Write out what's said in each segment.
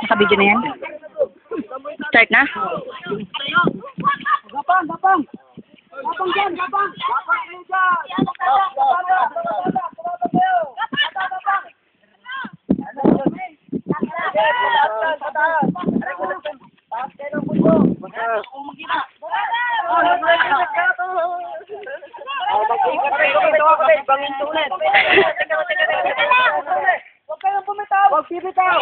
Naka-video na yan. Start na? Gapang! Gapang dyan! Gapang! Gapang kayo dyan! Huwag kayong bumitaw! Huwag bibitaw!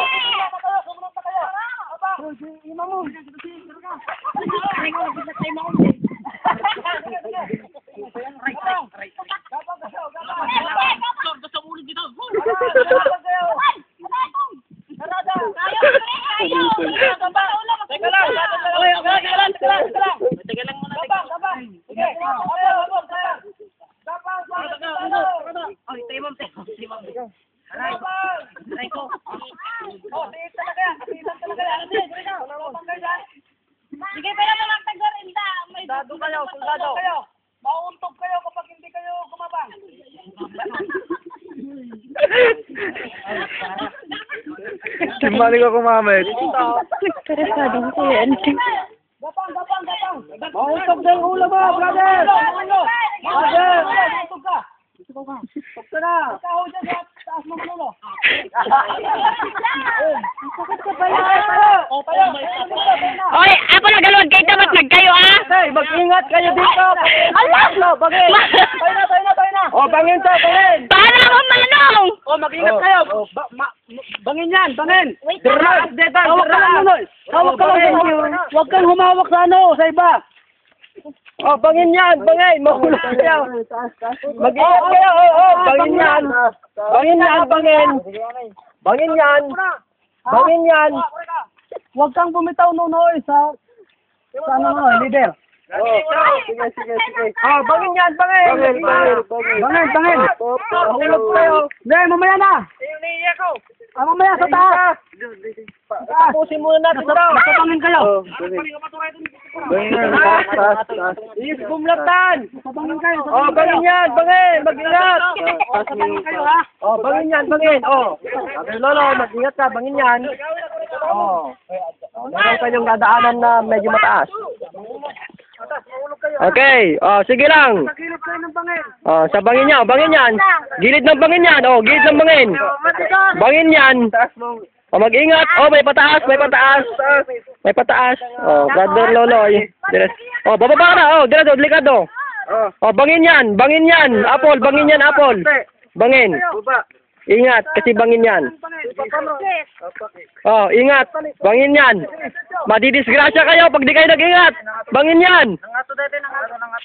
Sige, pero naman taga-rinda. Soldado kayo. Mauuntog kayo kapag hindi kayo gumabang. Simbali ko kumamit. Interesado ko yan. Gapang! Mauuntog na yung ulo mo, brother! Brother! Mauuntog ka! Untog ka na! Ikaw dyan sa taas mo ng ulo. Sakit ka pala. Tayo! Oy, ako nagaluwag kayo dapat nagkayo ah. Hey, mag-ingat kayo dito! Allah! Bagay! Tayo na! O, bangin to, bangin! Para ako manong! O, mag-ingat kayo! Bangin yan, bangin! Wait, Hawak ka lang, Nunoy! Hawak ka lang, huwag kang humawak sa ano, sa iba! O, bangin yan, bangin! Mahulog kayo! Mag-ingat kayo, bangin yan! Bangin yan, bangin! Bangin yan! Bangin yan! Huwag kang bumitaw, Nunoy, sa ano mo, leader! Sige. Bangin yan, bangin! Bangin! Mahulog kayo! Hindi, mamaya na! Mamaya sa taas! Tapusin muna natin ito! Bangin kayo! Bumlatan! Bangin kayo! Bangin yan, bangin! Mag-ingat! Bangin kayo, ha? Bangin yan, bangin! Lolo, mag-ingat ka, bangin yan! Meron kayong dadaanan na medyo mataas. Okay, sige lang. Nagilip kayo ng bangin. Sa bangin yan, bangin yan. Gilid ng bangin yan, gilid ng bangin. Bangin yan. Mag-ingat. May pataas. May pataas. Brother Loloy. Bababa ka na. Diretso, delikado. Bangin yan. Apple, bangin yan, apple. Bangin. Ingat, kasi bangin yan. Ingat. Bangin yan. Madidisgrasya kayo pag di kayo nag-ingat. Bangin yan.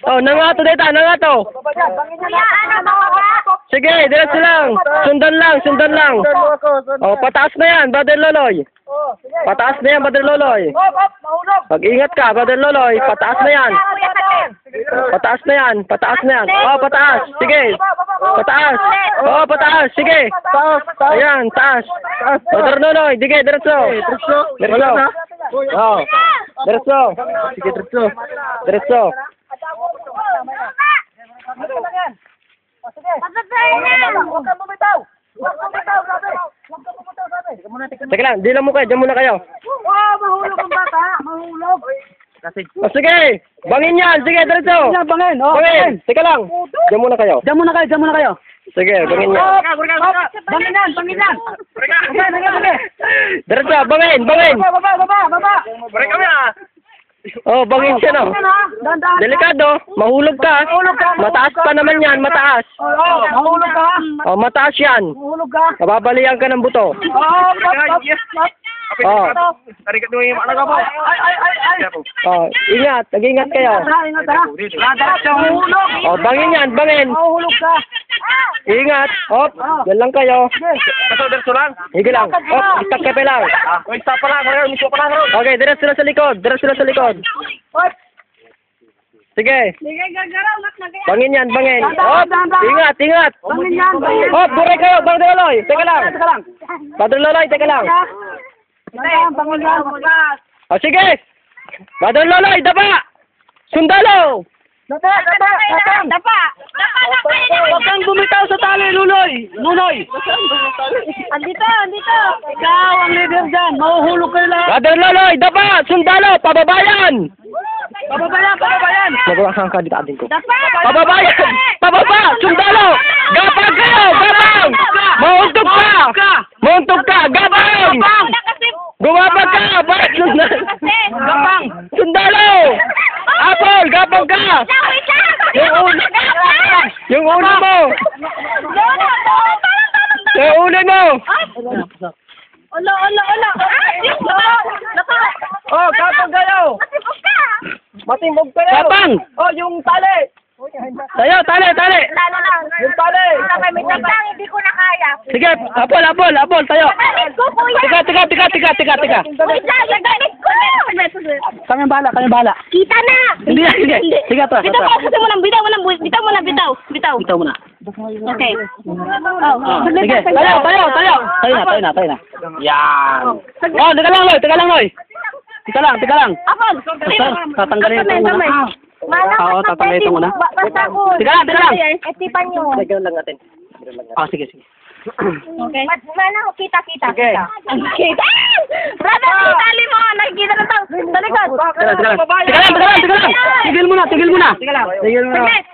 Nangato. Sige, diretso lang. Sundan lang. Pataas na yan, Brother Loloy. Pataas na yan, Brother Loloy. Mag-ingat ka, Brother Loloy. Pataas na yan. Pataas. Sige. Pataas. Sige. Ayan, taas. Brother Loloy, dige, diretso. Diretso. Sige, diretso. Huwag kang bumitaw, brother. Teka lang, diyan muna kayo. Mahulog ang bata, mahulog. Sige, bangin yan, sige, diretso. Bangin, teka lang, diyan muna kayo. Sige, bangin yan. Bangin yan. Diretso, bangin. Baba. Bangin siya, no? Delikado, mahulog ka. Mataas pa naman yan, mataas. Mahulog ka? Mataas yan. Mababalian ka ng buto. Ingat, nag-ingat kayo. Bangin yan, bangin. Ingat, yan lang kayo. Hige lang, istak kepe lang. Okay, diretso na sa likod. Sige. Bangin yan, bangin. Ingat. Buray kayo, Brother Loloy. Teka lang. Brother Loloy, teka lang. Sige. Brother Loloy, daba. Sundalo. Dapa! Dapa lang kayo Huwag kang bumitaw sa tali, Luloy! Nunoy! Andito. Ikaw ang leader dyan! Mahuhulog kayo lahat! Brother Loloy, dapa! Sundalo! Pababayan! Pababayan! Nagawasan ka dito atin ko. Dapa. Pababayan! Pababa! Sundalo! Gapang kayo! Gapang! Mauntog ka! Mauntog ka! Gapang! Kasi, Gumapag ka! Bakit sundalo? Gapang! Sundalo! Apol! Gapang ka! wait lang. Yung ulo mo! Yung ulo mo! Ulo. Dapa. Oh, gapang kayo! Masipos ka. Matimbog kayo! Gapang! Oh, yung tali! Tayo! Tali! Lalo lang. Yung tali! Wait lang, hindi ko na kaya. Sige! Apol! Tayo! Galit ko, kuya. Tiga! Wait lang, galit ko. Kami bahala. Kita na. Hindi. Sige, to. Bitaw mo na. Bitaw muna. Okay. Oh, Sige. Tayo na. Yan. Oh, teka lang, Loy. Teka lang. Apol. Tatanggalin ito muna. Oo, tatanggalin ito muna. Basta ko. Teka lang. Etipan nyo. Lagyan lang natin. Sige. Okay. Mana, kita. Okay. Kita. Brother, tali mo. Nakikita na tao. Sa likod. Teka lang. Tigil muna. Sige lang. Saglit.